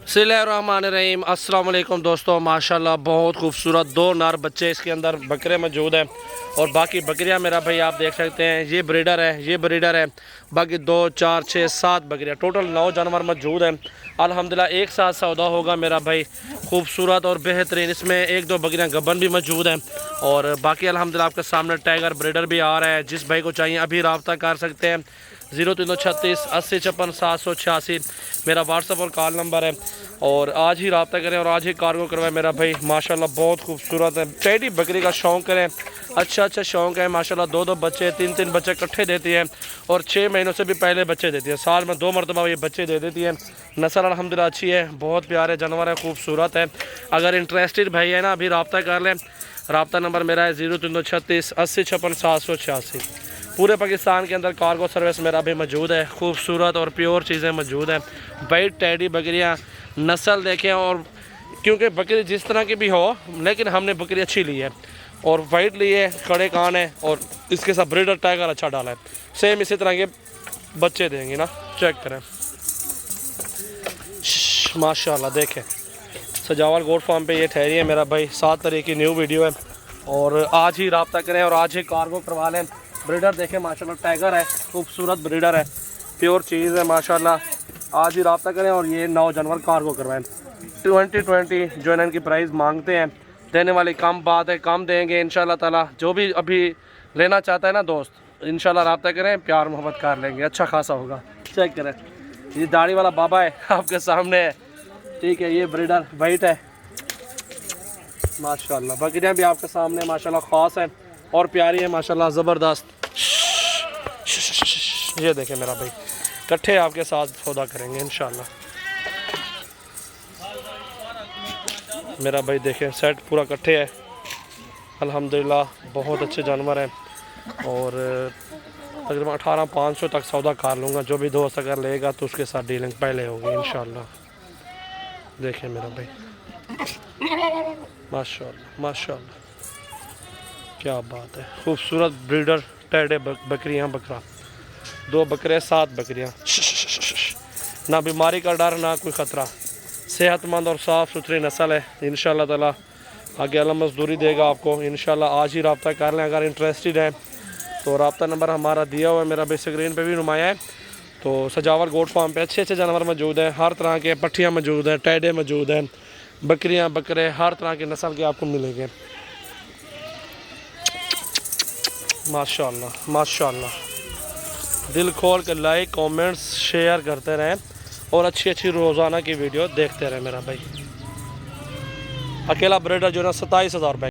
बिस्मिल्लाहिर्रहमानिर्रहीम। अस्सलाम वालेकुम दोस्तों, माशाल्लाह बहुत खूबसूरत दो नर बच्चे इसके अंदर बकरे मौजूद हैं और बाकी बकरियां मेरा भाई आप देख सकते हैं। ये ब्रीडर है, बाकी 2 4 6 7 बकरियां, टोटल 9 जानवर मौजूद हैं। अल्हम्दुलिल्लाह एक साथ सौदा होगा मेरा भाई, खूबसूरत और बेहतरीन। इसमें 1-2 बकरियां गब्बन भी मौजूद हैं और बाकी अल्हम्दुलिल्लाह आपके सामने टाइगर ब्रीडर भी आ रहा है। जिस भाई को चाहिए अभी रब्ता कर सकते हैं। 0336 80 56 786 मेरा व्हाट्सअप और कॉल नंबर है और आज ही रब्ता करें और आज ही कार्गो करवाएं मेरा भाई। माशाल्लाह बहुत खूबसूरत है। टेडी बकरी का शौक़ करें, अच्छा शौक़ है माशाल्लाह। 2-2 बच्चे 3-3 बच्चे इकट्ठे देती है और 6 महीनों से भी पहले बच्चे देती है। साल में 2 मरतबा ये बच्चे दे देती है। नस्ल अल्हम्दुलिल्लाह अच्छी है, बहुत प्यारे जानवर है, खूबसूरत है। अगर इंटरेस्टेड भाई है ना, अभी रब्ता कर लें। रब्ता नंबर मेरा है 0336 80 56 786। पूरे पाकिस्तान के अंदर कार्गो सर्विस मेरा भी मौजूद है। खूबसूरत और प्योर चीज़ें मौजूद हैं। वाइट टेडी बकरियाँ, नस्ल देखें, और क्योंकि बकरी जिस तरह की भी हो, लेकिन हमने बकरी अच्छी ली है और वाइट ली है, कड़े कान है और इसके साथ ब्रीडर टाइगर अच्छा डाला है। सेम इसी तरह के बच्चे देंगे ना, चेक करें माशाल्लाह। देखें सजावल गोट फार्म पे ये ठहरी है मेरा भाई। 7 तारीख की न्यू वीडियो है और आज ही रब्ता करें और आज ही कार्गो करवा लें। ब्रीडर देखें माशाल्लाह, टाइगर है, खूबसूरत ब्रीडर है, प्योर चीज़ है माशाल्लाह। आज ही रब्ता करें और ये 9 जानवर कार्गो करवाएं। 2020 जो इनकी प्राइस मांगते हैं, देने वाली कम बात है, कम देंगे इंशाल्लाह ताला। जो भी अभी लेना चाहता है ना दोस्त, इंशाल्लाह रब्ता करें, प्यार मोहब्बत कर लेंगे, अच्छा खासा होगा। चेक करें, ये दाढ़ी वाला बाबा है आपके सामने है, ठीक है। ये ब्रीडर वाइट है माशाल्लाह। बकरियाँ भी आपके सामने माशाल्लाह ख़ास है और प्यारी है माशाल्लाह, ज़बरदस्त। ये देखें मेरा भाई, इकट्ठे आपके साथ सौदा करेंगे इंशाल्लाह। मेरा भाई देखें सेट पूरा इकट्ठे है अल्हम्दुलिल्लाह, बहुत अच्छे जानवर हैं और तकरीबन 18,500 तक सौदा कर लूँगा। जो भी दोस्त अगर लेगा तो उसके साथ डीलिंग पहले होगी इंशाल्लाह। देखें मेरा भाई माशाल्लाह क्या बात है। खूबसूरत ब्रीडर टेडे बकरियां, बकरा 2 बकरे 7 बकरियां, ना बीमारी का डर ना कोई ख़तरा, सेहतमंद और साफ़ सुथरी नस्ल है इंशाल्लाह ताला। आगे अल्लाह मजदूरी देगा आपको इंशाल्लाह। आज ही रब्ता कर लें अगर इंटरेस्टेड है तो। रब्ता नंबर हमारा दिया हुआ है मेरा भी, स्क्रीन पे भी नुमाया है। तो सजावल गोट फार्म पे अच्छे जानवर मौजूद हैं, हर तरह के पट्टियाँ मौजूद हैं, टेडे मौजूद हैं, बकरियाँ बकरे हर तरह के नस्ल के आपको मिलेंगे माशाल्लाह। दिल खोल के लाइक कमेंट्स शेयर करते रहें और अच्छी रोज़ाना की वीडियो देखते रहें मेरा भाई। अकेला ब्रीडर जो है 27,000 रुपये।